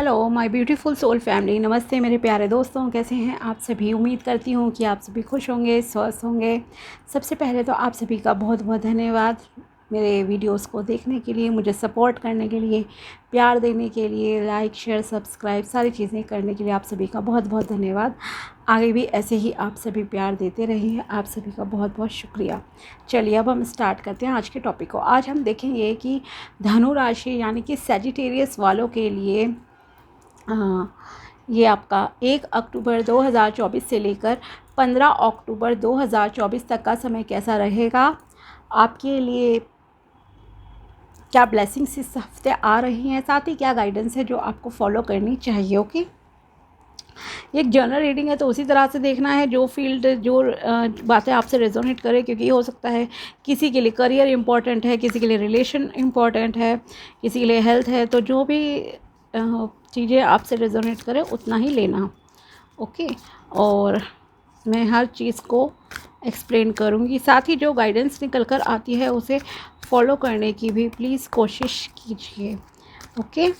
Hello my beautiful soul family. नमस्ते मेरे प्यारे दोस्तों, कैसे हैं आप सभी। उम्मीद करती हूँ कि आप सभी खुश होंगे, स्वस्थ होंगे। सबसे पहले तो आप सभी का बहुत बहुत धन्यवाद मेरे वीडियोस को देखने के लिए, मुझे सपोर्ट करने के लिए, प्यार देने के लिए, लाइक शेयर सब्सक्राइब सारी चीज़ें करने के लिए आप सभी का बहुत बहुत धन्यवाद। आगे भी ऐसे ही आप सभी प्यार देते रहिए, आप सभी का बहुत बहुत शुक्रिया। चलिए अब हम स्टार्ट करते हैं आज के टॉपिक को। आज हम देखेंगे कि धनु राशि यानी कि सैजिटेरियस वालों के लिए ये आपका 1 अक्टूबर 2024 से लेकर 15 अक्टूबर 2024 तक का समय कैसा रहेगा। आपके लिए क्या ब्लेसिंग्स इस हफ्ते आ रही हैं, साथ ही क्या गाइडेंस है जो आपको फॉलो करनी चाहिए। ओके, एक जनरल रीडिंग है तो उसी तरह से देखना है, जो फील्ड जो बातें आपसे रेजोनेट करे, क्योंकि ये हो सकता है किसी के लिए करियर इम्पॉर्टेंट है, किसी के लिए रिलेशन इम्पॉर्टेंट है, किसी के लिए हेल्थ है। तो जो भी चीज़ें आपसे रेजोनेट करें उतना ही लेना। ओके, और मैं हर चीज़ को एक्सप्लेन करूँगी, साथ ही जो गाइडेंस निकल कर आती है उसे फॉलो करने की भी प्लीज़ कोशिश कीजिए। ओके,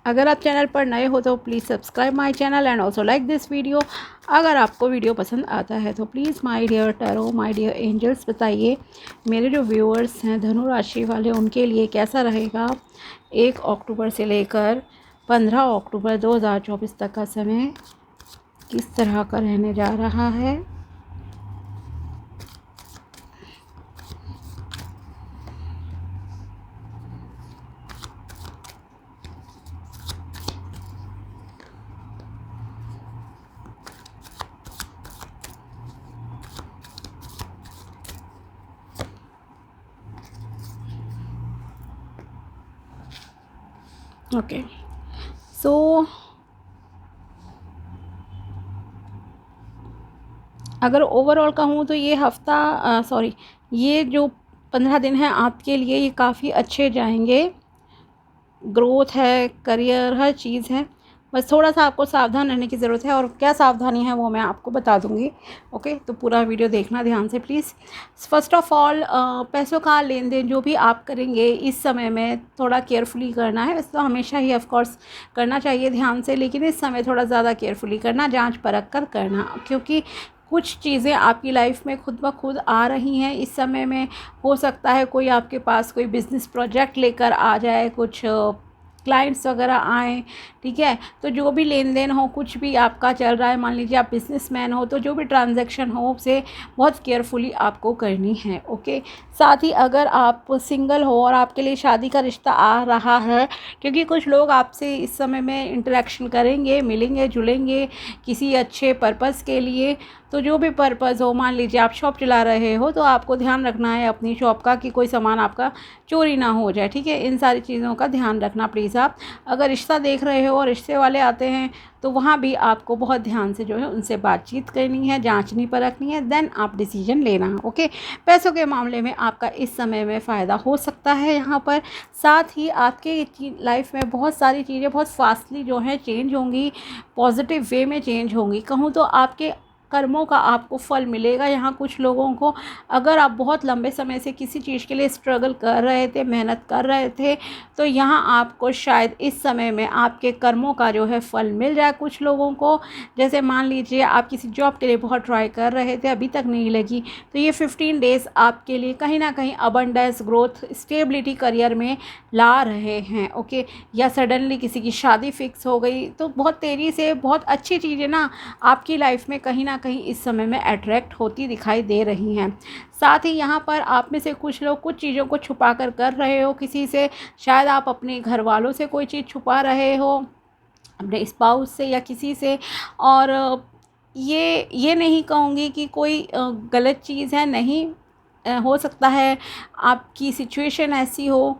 अगर आप चैनल पर नए हो तो please subscribe my channel and also like this video. अगर आपको वीडियो पसंद आता है तो please my dear tarot, my dear angels, बताइए मेरे जो व्यूअर्स हैं धनु राशि वाले, उनके लिए कैसा रहेगा 1 अक्टूबर से लेकर 15 अक्टूबर 2024 तक का समय किस तरह का रहने जा रहा है। ओके, सो अगर ओवरऑल कहूँ तो ये हफ्ता ये जो 15 दिन हैं आपके लिए ये काफ़ी अच्छे जाएंगे। ग्रोथ है, करियर, हर चीज़ है, बस थोड़ा सा आपको सावधान रहने की ज़रूरत है। और क्या सावधानी है वो मैं आपको बता दूंगी। ओके, तो पूरा वीडियो देखना ध्यान से प्लीज़। फर्स्ट ऑफ ऑल, पैसों का लेन देन जो भी आप करेंगे इस समय में थोड़ा केयरफुली करना है। वैसे तो हमेशा ही ऑफ कोर्स करना चाहिए ध्यान से, लेकिन इस समय थोड़ा ज़्यादा केयरफुली करना, जांच परख कर करना, क्योंकि कुछ चीज़ें आपकी लाइफ में खुद ब खुद आ रही हैं इस समय में। हो सकता है कोई आपके पास कोई बिज़नेस प्रोजेक्ट लेकर आ जाए, कुछ क्लाइंट्स वगैरह आएँ, ठीक है। तो जो भी लेन देन हो, कुछ भी आपका चल रहा है, मान लीजिए आप बिजनेसमैन हो, तो जो भी ट्रांजैक्शन हो उसे बहुत केयरफुली आपको करनी है। ओके, साथ ही अगर आप सिंगल हो और आपके लिए शादी का रिश्ता आ रहा है, क्योंकि कुछ लोग आपसे इस समय में इंटरेक्शन करेंगे, मिलेंगे जुलेंगे किसी अच्छे पर्पज़ के लिए। तो जो भी पर्पज़ हो, मान लीजिए आप शॉप चला रहे हो तो आपको ध्यान रखना है अपनी शॉप का कि कोई सामान आपका चोरी ना हो जाए, ठीक है। इन सारी चीज़ों का ध्यान रखना प्लीज़ आप। अगर रिश्ता देख रहे हो और रिश्ते वाले आते हैं तो वहाँ भी आपको बहुत ध्यान से जो है उनसे बातचीत करनी है, जांचनी परखनी है, देन आप डिसीजन लेना है। ओके, पैसों के मामले में आपका इस समय में फ़ायदा हो सकता है यहाँ पर। साथ ही आपके लाइफ में बहुत सारी चीज़ें बहुत फास्टली जो है चेंज होंगी, पॉजिटिव वे में चेंज होंगी। कहूँ तो आपके कर्मों का आपको फल मिलेगा। यहाँ कुछ लोगों को, अगर आप बहुत लंबे समय से किसी चीज़ के लिए स्ट्रगल कर रहे थे, मेहनत कर रहे थे, तो यहाँ आपको शायद इस समय में आपके कर्मों का जो है फल मिल जाए। कुछ लोगों को, जैसे मान लीजिए आप किसी जॉब के लिए बहुत ट्राई कर रहे थे, अभी तक नहीं लगी, तो ये 15 डेज़ आपके लिए कहीं ना कहीं अबंडेंस, ग्रोथ, स्टेबिलिटी करियर में ला रहे हैं। ओके, या सडनली किसी की शादी फिक्स हो गई, तो बहुत तेज़ी से बहुत अच्छी चीज़ें ना आपकी लाइफ में कहीं ना कहीं इस समय में अट्रैक्ट होती दिखाई दे रही हैं। साथ ही यहाँ पर आप में से कुछ लोग कुछ चीज़ों को छुपा कर रहे हो किसी से। शायद आप अपने घर वालों से कोई चीज़ छुपा रहे हो, अपने स्पाउस से या किसी से। और ये नहीं कहूँगी कि कोई गलत चीज़ है, नहीं। हो सकता है आपकी सिचुएशन ऐसी हो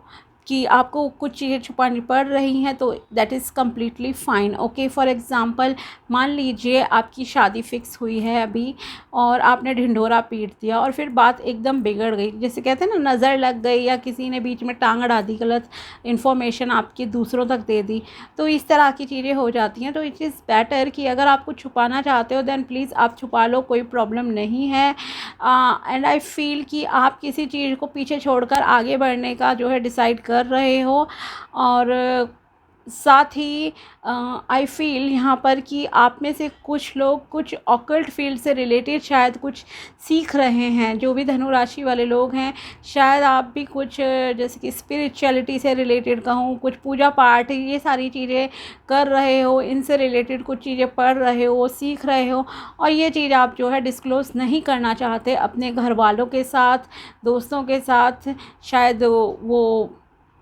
कि आपको कुछ चीज़ें छुपानी पड़ रही हैं, तो that is completely fine. Okay, for example मान लीजिए आपकी शादी फ़िक्स हुई है अभी और आपने ढिंढोरा पीट दिया और फिर बात एकदम बिगड़ गई, जैसे कहते हैं ना, नज़र लग गई, या किसी ने बीच में टांग अड़ा दी, गलत इन्फॉर्मेशन आपकी दूसरों तक दे दी, तो इस तरह की चीज़ें हो जाती हैं। तो इट इज़ बेटर कि अगर आप कुछ छुपाना चाहते हो देन प्लीज़ आप छुपा लो, कोई प्रॉब्लम नहीं है। एंड आई फील कि आप किसी चीज़ को पीछे छोड़कर आगे बढ़ने का जो है डिसाइड कर रहे हो। और साथ ही आई फील यहाँ पर कि आप में से कुछ लोग कुछ ऑकल्ट फील्ड से रिलेटेड शायद कुछ सीख रहे हैं। जो भी धनु राशि वाले लोग हैं, शायद आप भी कुछ जैसे कि स्पिरिचुअलिटी से रिलेटेड कहूँ, कुछ पूजा पाठ, ये सारी चीज़ें कर रहे हो, इनसे रिलेटेड कुछ चीज़ें पढ़ रहे हो, सीख रहे हो, और ये चीज़ आप जो है डिस्क्लोज़ नहीं करना चाहते अपने घर वालों के साथ, दोस्तों के साथ। शायद वो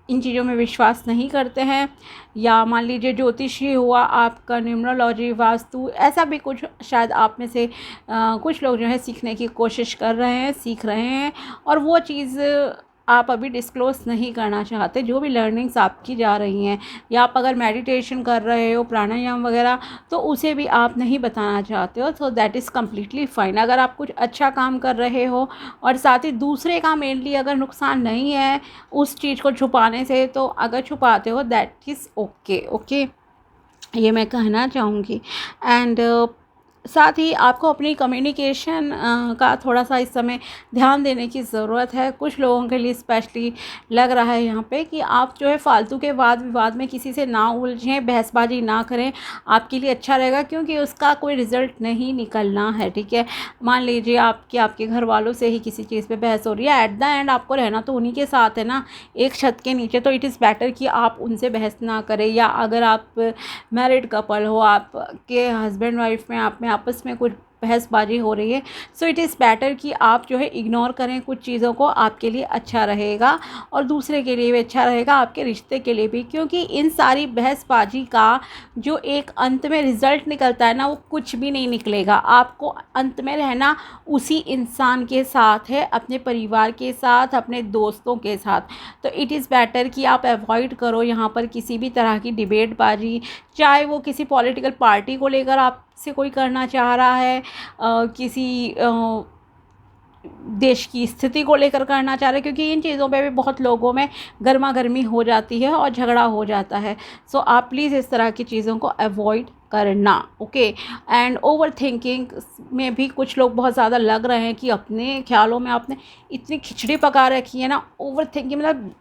इन चीज़ों में विश्वास नहीं करते हैं, या मान लीजिए ज्योतिष ही हुआ आपका, न्यूमरोलॉजी, वास्तु, ऐसा भी कुछ शायद आप में से कुछ लोग जो है सीखने की कोशिश कर रहे हैं, सीख रहे हैं, और वो चीज़ आप अभी डिस्क्लोज़ नहीं करना चाहते। जो भी लर्निंग्स आपकी जा रही हैं, या आप अगर मेडिटेशन कर रहे हो, प्राणायाम वगैरह, तो उसे भी आप नहीं बताना चाहते हो, so that is completely fine. अगर आप कुछ अच्छा काम कर रहे हो और साथ ही दूसरे का मेनली अगर नुकसान नहीं है उस चीज़ को छुपाने से, तो अगर छुपाते हो दैट इज़ ओके, ओके, ये मैं कहना चाहूँगी। एंड साथ ही आपको अपनी कम्युनिकेशन का थोड़ा सा इस समय ध्यान देने की ज़रूरत है। कुछ लोगों के लिए स्पेशली लग रहा है यहाँ पे कि आप जो है फालतू के वाद विवाद में किसी से ना उलझें, बहसबाजी ना करें, आपके लिए अच्छा रहेगा, क्योंकि उसका कोई रिज़ल्ट नहीं निकलना है, ठीक है। मान लीजिए आपके घर वालों से ही किसी चीज़ पे बहस हो रही है, एट द एंड आपको रहना तो उन्हीं के साथ है ना, एक छत के नीचे, तो इट इज़ बेटर कि आप उनसे बहस ना करें। या अगर आप मैरिड कपल हो, आपके हस्बैंड वाइफ में आप में आपस में कुछ बहसबाजी हो रही है, सो इट इज़ बेटर कि आप जो है इग्नोर करें कुछ चीज़ों को, आपके लिए अच्छा रहेगा और दूसरे के लिए भी अच्छा रहेगा, आपके रिश्ते के लिए भी। क्योंकि इन सारी बहसबाजी का जो एक अंत में रिज़ल्ट निकलता है ना, वो कुछ भी नहीं निकलेगा। आपको अंत में रहना उसी इंसान के साथ है, अपने परिवार के साथ, अपने दोस्तों के साथ। तो इट इज़ बेटर कि आप अवॉइड करो यहाँ पर किसी भी तरह की डिबेटबाजी, चाहे वो किसी पॉलिटिकल पार्टी को लेकर आपसे कोई करना चाह रहा है, किसी देश की स्थिति को लेकर करना चाह रहे हैं, क्योंकि इन चीज़ों पे भी बहुत लोगों में गर्मा गर्मी हो जाती है और झगड़ा हो जाता है। सो आप प्लीज़ इस तरह की चीज़ों को अवॉइड करना, ओके। एंड ओवर थिंकिंग में भी कुछ लोग बहुत ज़्यादा लग रहे हैं कि अपने ख्यालों में आपने इतनी खिचड़ी पका रखी है ना, ओवर थिंकिंग मतलब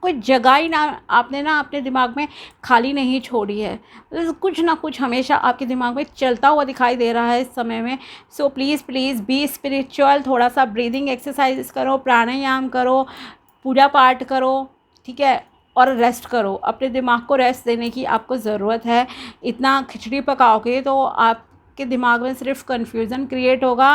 कोई जगह ही ना आपने ना अपने दिमाग में खाली नहीं छोड़ी है, कुछ ना कुछ हमेशा आपके दिमाग में चलता हुआ दिखाई दे रहा है इस समय में। So please please be spiritual, थोड़ा सा ब्रीदिंग एक्सरसाइज करो, प्राणायाम करो, पूजा पाठ करो, ठीक है, और रेस्ट करो। अपने दिमाग को रेस्ट देने की आपको ज़रूरत है। इतना खिचड़ी पकाओगे तो आपके दिमाग में सिर्फ कन्फ्यूज़न क्रिएट होगा,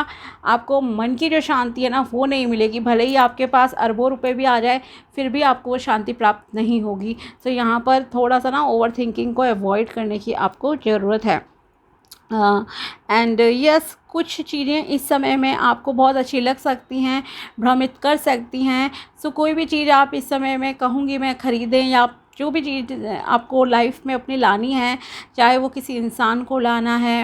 आपको मन की जो शांति है ना वो नहीं मिलेगी। भले ही आपके पास अरबों रुपए भी आ जाए, फिर भी आपको वो शांति प्राप्त नहीं होगी। तो यहाँ पर थोड़ा सा ना ओवर थिंकिंग को अवॉइड करने की आपको ज़रूरत है। एंड यस, कुछ चीज़ें इस समय में आपको बहुत अच्छी लग सकती हैं, भ्रमित कर सकती हैं। सो कोई भी चीज़ आप इस समय में कहूँगी मैं ख़रीदें, या जो भी चीज़ आपको लाइफ में अपनी लानी है, चाहे वो किसी इंसान को लाना है,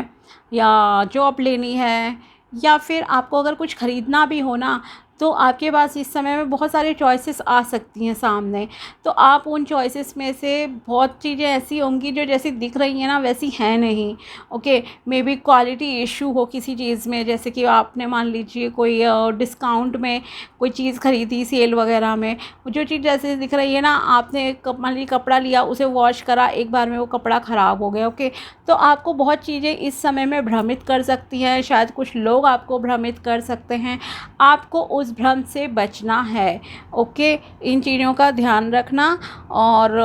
या जॉब लेनी है, या फिर आपको अगर कुछ ख़रीदना भी हो ना, तो आपके पास इस समय में बहुत सारी चॉइसेस आ सकती हैं सामने। तो आप उन चॉइसेस में से बहुत चीज़ें ऐसी होंगी जो जैसी दिख रही हैं ना वैसी हैं नहीं, okay. May be quality issue हो किसी चीज़ में, जैसे कि आपने मान लीजिए कोई डिस्काउंट में कोई चीज़ ख़रीदी सेल वगैरह में, जो चीज़ जैसे दिख रही है ना, आपने मान लीजिए कपड़ा लिया, उसे वॉश करा, एक बार में वो कपड़ा ख़राब हो गया, ओके। तो आपको बहुत चीज़ें इस समय में भ्रमित कर सकती हैं, शायद कुछ लोग आपको भ्रमित कर सकते हैं। आपको उस भ्रम से बचना है, ओके। इन चीज़ों का ध्यान रखना, और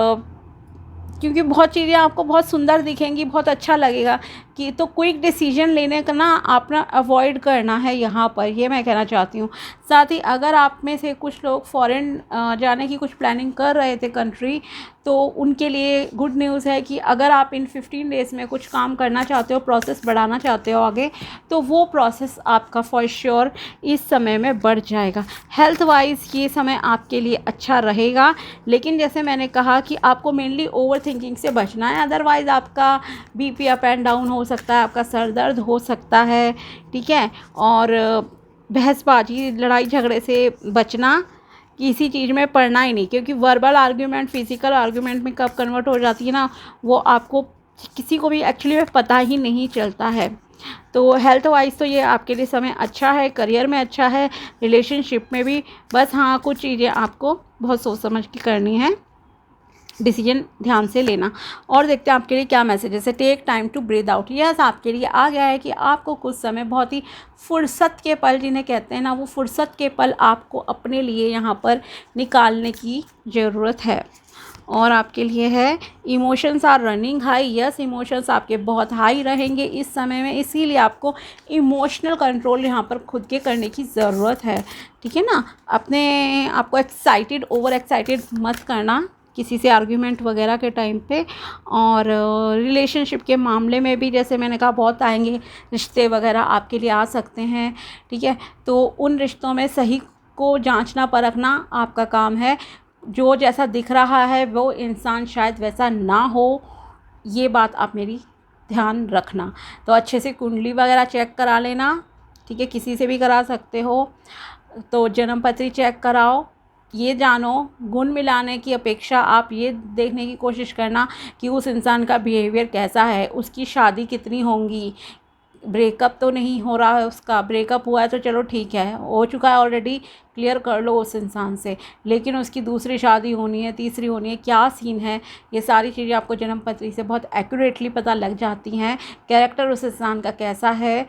क्योंकि बहुत चीज़ें आपको बहुत सुंदर दिखेंगी, बहुत अच्छा लगेगा कि, तो क्विक डिसीजन लेने का ना आपने अवॉइड करना है यहाँ पर, ये मैं कहना चाहती हूँ। साथ ही अगर आप में से कुछ लोग फॉरेन जाने की कुछ प्लानिंग कर रहे थे कंट्री, तो उनके लिए गुड न्यूज़ है कि अगर आप इन 15 डेज़ में कुछ काम करना चाहते हो, प्रोसेस बढ़ाना चाहते हो आगे, तो वो प्रोसेस आपका फॉर श्योर इस समय में बढ़ जाएगा। हेल्थ वाइज ये समय आपके लिए अच्छा रहेगा, लेकिन जैसे मैंने कहा कि आपको मेनली ओवर थिंकिंग से बचना है, अदरवाइज़ आपका बीपी अप एंड डाउन हो सकता है, आपका सर दर्द हो सकता है, ठीक है। और बहसबाजी, लड़ाई झगड़े से बचना, किसी चीज़ में पढ़ना ही नहीं, क्योंकि वर्बल आर्ग्यूमेंट फिज़िकल आर्ग्यूमेंट में कब कन्वर्ट हो जाती है ना, वो आपको किसी को भी एक्चुअली में पता ही नहीं चलता है। तो हेल्थ वाइज तो ये आपके लिए समय अच्छा है, करियर में अच्छा है, रिलेशनशिप में भी। बस हाँ, कुछ चीज़ें आपको बहुत सोच समझ के करनी है। डिसीजन ध्यान से लेना। और देखते हैं आपके लिए क्या मैसेज है। Take time to breathe out. Yes, आपके लिए आ गया है कि आपको कुछ समय, बहुत ही फुर्सत के पल जिन्हें कहते हैं ना, वो फुर्सत के पल आपको अपने लिए यहाँ पर निकालने की ज़रूरत है। और आपके लिए है emotions are running high. Yes, emotions आपके बहुत हाई रहेंगे इस समय में, इसीलिए आपको इमोशनल कंट्रोल यहाँ पर खुद के करने की ज़रूरत है। ठीक है ना, अपने आपको एक्साइटेड, ओवर एक्साइटेड मत करना किसी से आर्ग्यूमेंट वगैरह के टाइम पे। और रिलेशनशिप के मामले में भी जैसे मैंने कहा बहुत आएंगे, रिश्ते वगैरह आपके लिए आ सकते हैं। ठीक है, तो उन रिश्तों में सही को जांचना परखना आपका काम है। जो जैसा दिख रहा है वो इंसान शायद वैसा ना हो, ये बात आप मेरी ध्यान रखना। तो अच्छे से कुंडली वगैरह चेक करा लेना। ठीक है, किसी से भी करा सकते हो। तो जन्म पत्री चेक कराओ। ये जानो, गुण मिलाने की अपेक्षा आप ये देखने की कोशिश करना कि उस इंसान का बिहेवियर कैसा है, उसकी शादी कितनी होंगी, ब्रेकअप तो नहीं हो रहा है उसका। ब्रेकअप हुआ है तो चलो ठीक है, हो चुका है ऑलरेडी, क्लियर कर लो उस इंसान से। लेकिन उसकी दूसरी शादी होनी है, तीसरी होनी है, क्या सीन है, ये सारी चीज़ें आपको जन्म पत्री से बहुत एक्यूरेटली पता लग जाती हैं। कैरेक्टर उस इंसान का कैसा है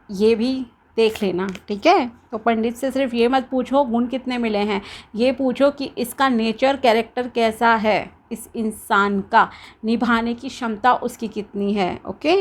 ये भी देख लेना। ठीक है, तो पंडित से सिर्फ ये मत पूछो गुण कितने मिले हैं, ये पूछो कि इसका नेचर, कैरेक्टर कैसा है, इस इंसान का निभाने की क्षमता उसकी कितनी है। ओके,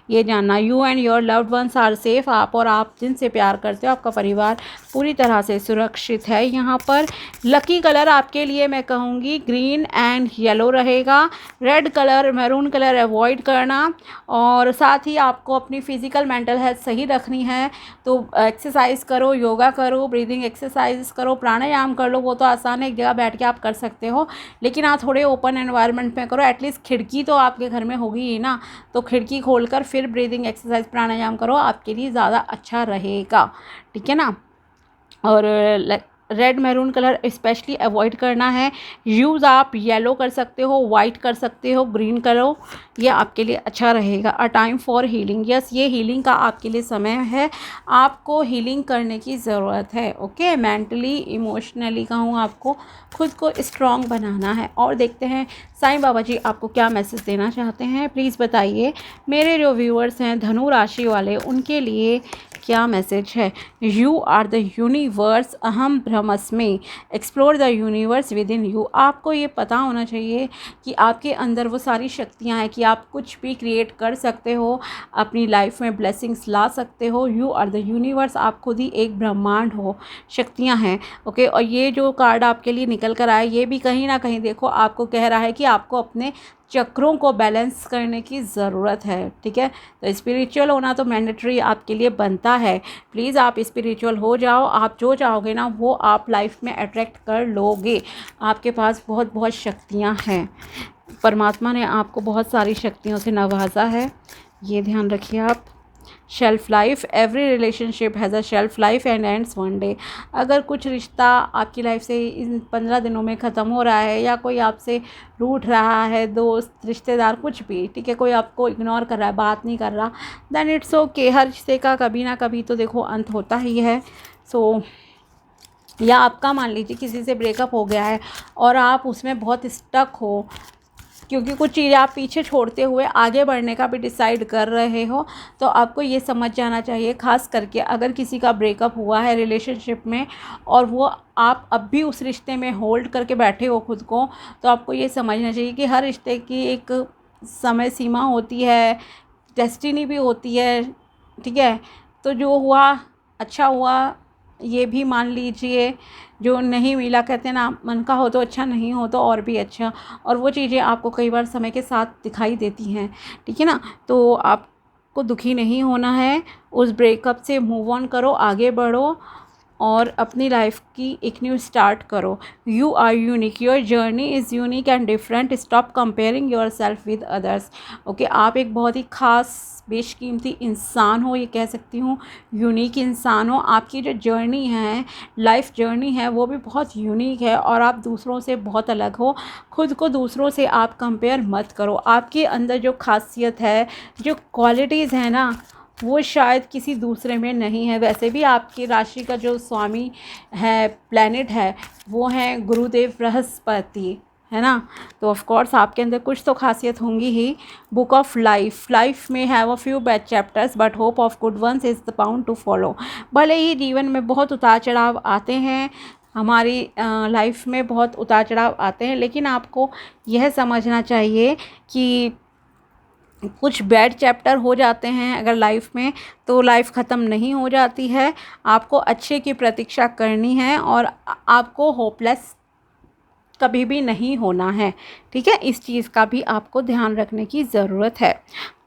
ये जानना। You and your loved ones are safe. आप और आप जिनसे प्यार करते हो, आपका परिवार पूरी तरह से सुरक्षित है। यहाँ पर लकी कलर आपके लिए मैं कहूँगी ग्रीन एंड येलो रहेगा। Red colour, maroon colour avoid करना। और साथ ही आपको अपनी फिजिकल मेंटल हेल्थ सही रखनी है तो एक्सरसाइज करो, योगा करो, ब्रीदिंग एक्सरसाइज करो, प्राणायाम कर लो। वो तो आसान है, एक जगह बैठ के आप कर सकते हो, लेकिन आप थोड़े ओपन एनवायरनमेंट में करो। एटलीस्ट खिड़की तो आपके घर में होगी ही ना, तो खिड़की खोलकर फिर ब्रीदिंग एक्सरसाइज, प्राणायाम करो, आपके लिए ज़्यादा अच्छा रहेगा। ठीक है ना। और red maroon colour specially avoid करना है। यूज़ आप येलो कर सकते हो, वाइट कर सकते हो, ग्रीन करो, ये आपके लिए अच्छा रहेगा। A time for healing. Yes, ये हीलिंग का आपके लिए समय है, आपको हीलिंग करने की ज़रूरत है। ओके, मेंटली, इमोशनली कहूँ, आपको खुद को स्ट्रॉन्ग बनाना है। और देखते हैं साईं बाबा जी आपको क्या मैसेज देना चाहते हैं, प्लीज़ बताइए। मेरे जो व्यूअर्स हैं धनु राशि वाले, उनके लिए क्या मैसेज है। यू आर द यूनिवर्स, अहम ब्रह्मस्मि। Explore the universe within you. आपको ये पता होना चाहिए कि आपके अंदर वो सारी शक्तियाँ हैं कि आप कुछ भी क्रिएट कर सकते हो, अपनी लाइफ में ब्लेसिंग्स ला सकते हो। यू आर द यूनिवर्स, आप खुद ही एक ब्रह्मांड हो, शक्तियाँ हैं। ओके, और ये जो कार्ड आपके लिए निकल कर आया, ये भी कहीं ना कहीं देखो आपको कह रहा है कि आपको अपने चक्रों को बैलेंस करने की ज़रूरत है। ठीक है, तो स्पिरिचुअल होना तो मैंडेटरी आपके लिए बनता है। प्लीज़ आप स्पिरिचुअल हो जाओ, आप जो चाहोगे ना वो आप लाइफ में अट्रैक्ट कर लोगे। आपके पास बहुत बहुत शक्तियाँ हैं, परमात्मा ने आपको बहुत सारी शक्तियों से नवाजा है, ये ध्यान रखिए आप। Shelf life, every relationship has a shelf life and ends one day. अगर कुछ रिश्ता आपकी लाइफ से इन 15 दिनों में ख़त्म हो रहा है, या कोई आपसे रूठ रहा है, दोस्त, रिश्तेदार, कुछ भी, ठीक है, कोई आपको इग्नोर कर रहा है, बात नहीं कर रहा, देन इट्स ओके। हर रिश्ते का कभी ना कभी तो देखो अंत होता ही है। सो या आपका मान लीजिए किसी से ब्रेकअप हो गया है और आप उसमें बहुत स्टक हो, क्योंकि कुछ चीज़ें आप पीछे छोड़ते हुए आगे बढ़ने का भी डिसाइड कर रहे हो, तो आपको ये समझ जाना चाहिए, ख़ास करके अगर किसी का ब्रेकअप हुआ है रिलेशनशिप में और वो आप अब भी उस रिश्ते में होल्ड करके बैठे हो खुद को, तो आपको ये समझना चाहिए कि हर रिश्ते की एक समय सीमा होती है, डेस्टिनी भी होती है। ठीक है, तो जो हुआ अच्छा हुआ, ये भी मान लीजिए। जो नहीं मिला, कहते हैं ना, मन का हो तो अच्छा, नहीं हो तो और भी अच्छा। और वो चीज़ें आपको कई बार समय के साथ दिखाई देती हैं। ठीक है ना, तो आपको दुखी नहीं होना है, उस ब्रेकअप से मूव ऑन करो, आगे बढ़ो और अपनी लाइफ की एक न्यू स्टार्ट करो। You are unique, your journey is unique and different. Stop comparing yourself with others. Okay, आप एक बहुत ही ख़ास, बेशकीमती इंसान हो, ये कह सकती हूँ, यूनिक इंसान हो। आपकी जो जर्नी है, लाइफ जर्नी है, वो भी बहुत यूनिक है और आप दूसरों से बहुत अलग हो। खुद को दूसरों से आप कंपेयर मत करो। आपके अंदर जो खासियत है, जो क्वालिटीज़ हैं ना, वो शायद किसी दूसरे में नहीं है। वैसे भी आपकी राशि का जो स्वामी है, प्लैनेट है, वो हैं गुरुदेव बृहस्पति। है ना। तो ऑफ कोर्स आपके अंदर कुछ तो खासियत होंगी ही। बुक ऑफ लाइफ में have a few bad chapters but hope of good ones is the bound to follow. भले ही जीवन में बहुत उतार चढ़ाव आते हैं, हमारी लाइफ में बहुत उतार चढ़ाव आते हैं, लेकिन आपको यह समझना चाहिए कि कुछ बैड चैप्टर हो जाते हैं अगर लाइफ में, तो लाइफ ख़त्म नहीं हो जाती है। आपको अच्छे की प्रतीक्षा करनी है और आपको होपलेस कभी भी नहीं होना है, ठीक है। इस चीज़ का भी आपको ध्यान रखने की ज़रूरत है।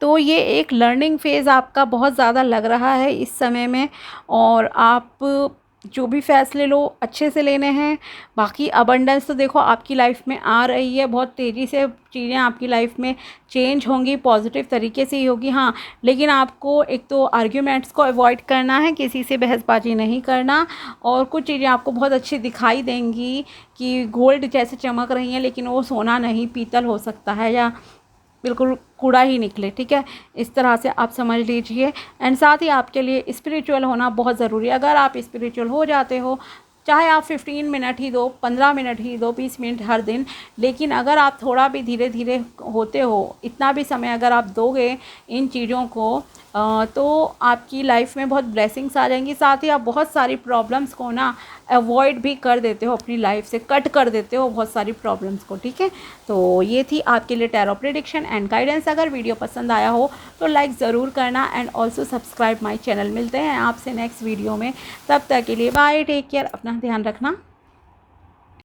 तो ये एक लर्निंग फ़ेज़ आपका बहुत ज़्यादा लग रहा है इस समय में, और आप जो भी फ़ैसले लो अच्छे से लेने हैं। बाकी अबंडेंस तो देखो आपकी लाइफ में आ रही है, बहुत तेज़ी से चीज़ें आपकी लाइफ में चेंज होंगी, पॉजिटिव तरीके से ही होगी। हाँ, लेकिन आपको एक तो आर्ग्यूमेंट्स को अवॉइड करना है, किसी से बहसबाजी नहीं करना, और कुछ चीज़ें आपको बहुत अच्छी दिखाई देंगी कि गोल्ड जैसे चमक रही हैं, लेकिन वो सोना नहीं पीतल हो सकता है, या बिल्कुल कूड़ा ही निकले, ठीक है। इस तरह से आप समझ लीजिए। एंड साथ ही आपके लिए स्पिरिचुअल होना बहुत ज़रूरी है। अगर आप स्पिरिचुअल हो जाते हो, चाहे आप 15 मिनट ही दो, 15 मिनट ही दो, 20 मिनट हर दिन, लेकिन अगर आप थोड़ा भी धीरे धीरे होते हो, इतना भी समय अगर आप दोगे इन चीज़ों को, तो आपकी लाइफ में बहुत ब्लेसिंग्स आ जाएंगी। साथ ही आप बहुत सारी प्रॉब्लम्स को ना अवॉइड भी कर देते हो, अपनी लाइफ से कट कर देते हो बहुत सारी प्रॉब्लम्स को, ठीक है। तो ये थी आपके लिए टैरो प्रेडिक्शन एंड गाइडेंस। अगर वीडियो पसंद आया हो तो लाइक ज़रूर करना and also subscribe my channel. मिलते हैं आपसे नेक्स्ट वीडियो में, तब तक के लिए बाय, टेक केयर, अपना ध्यान रखना।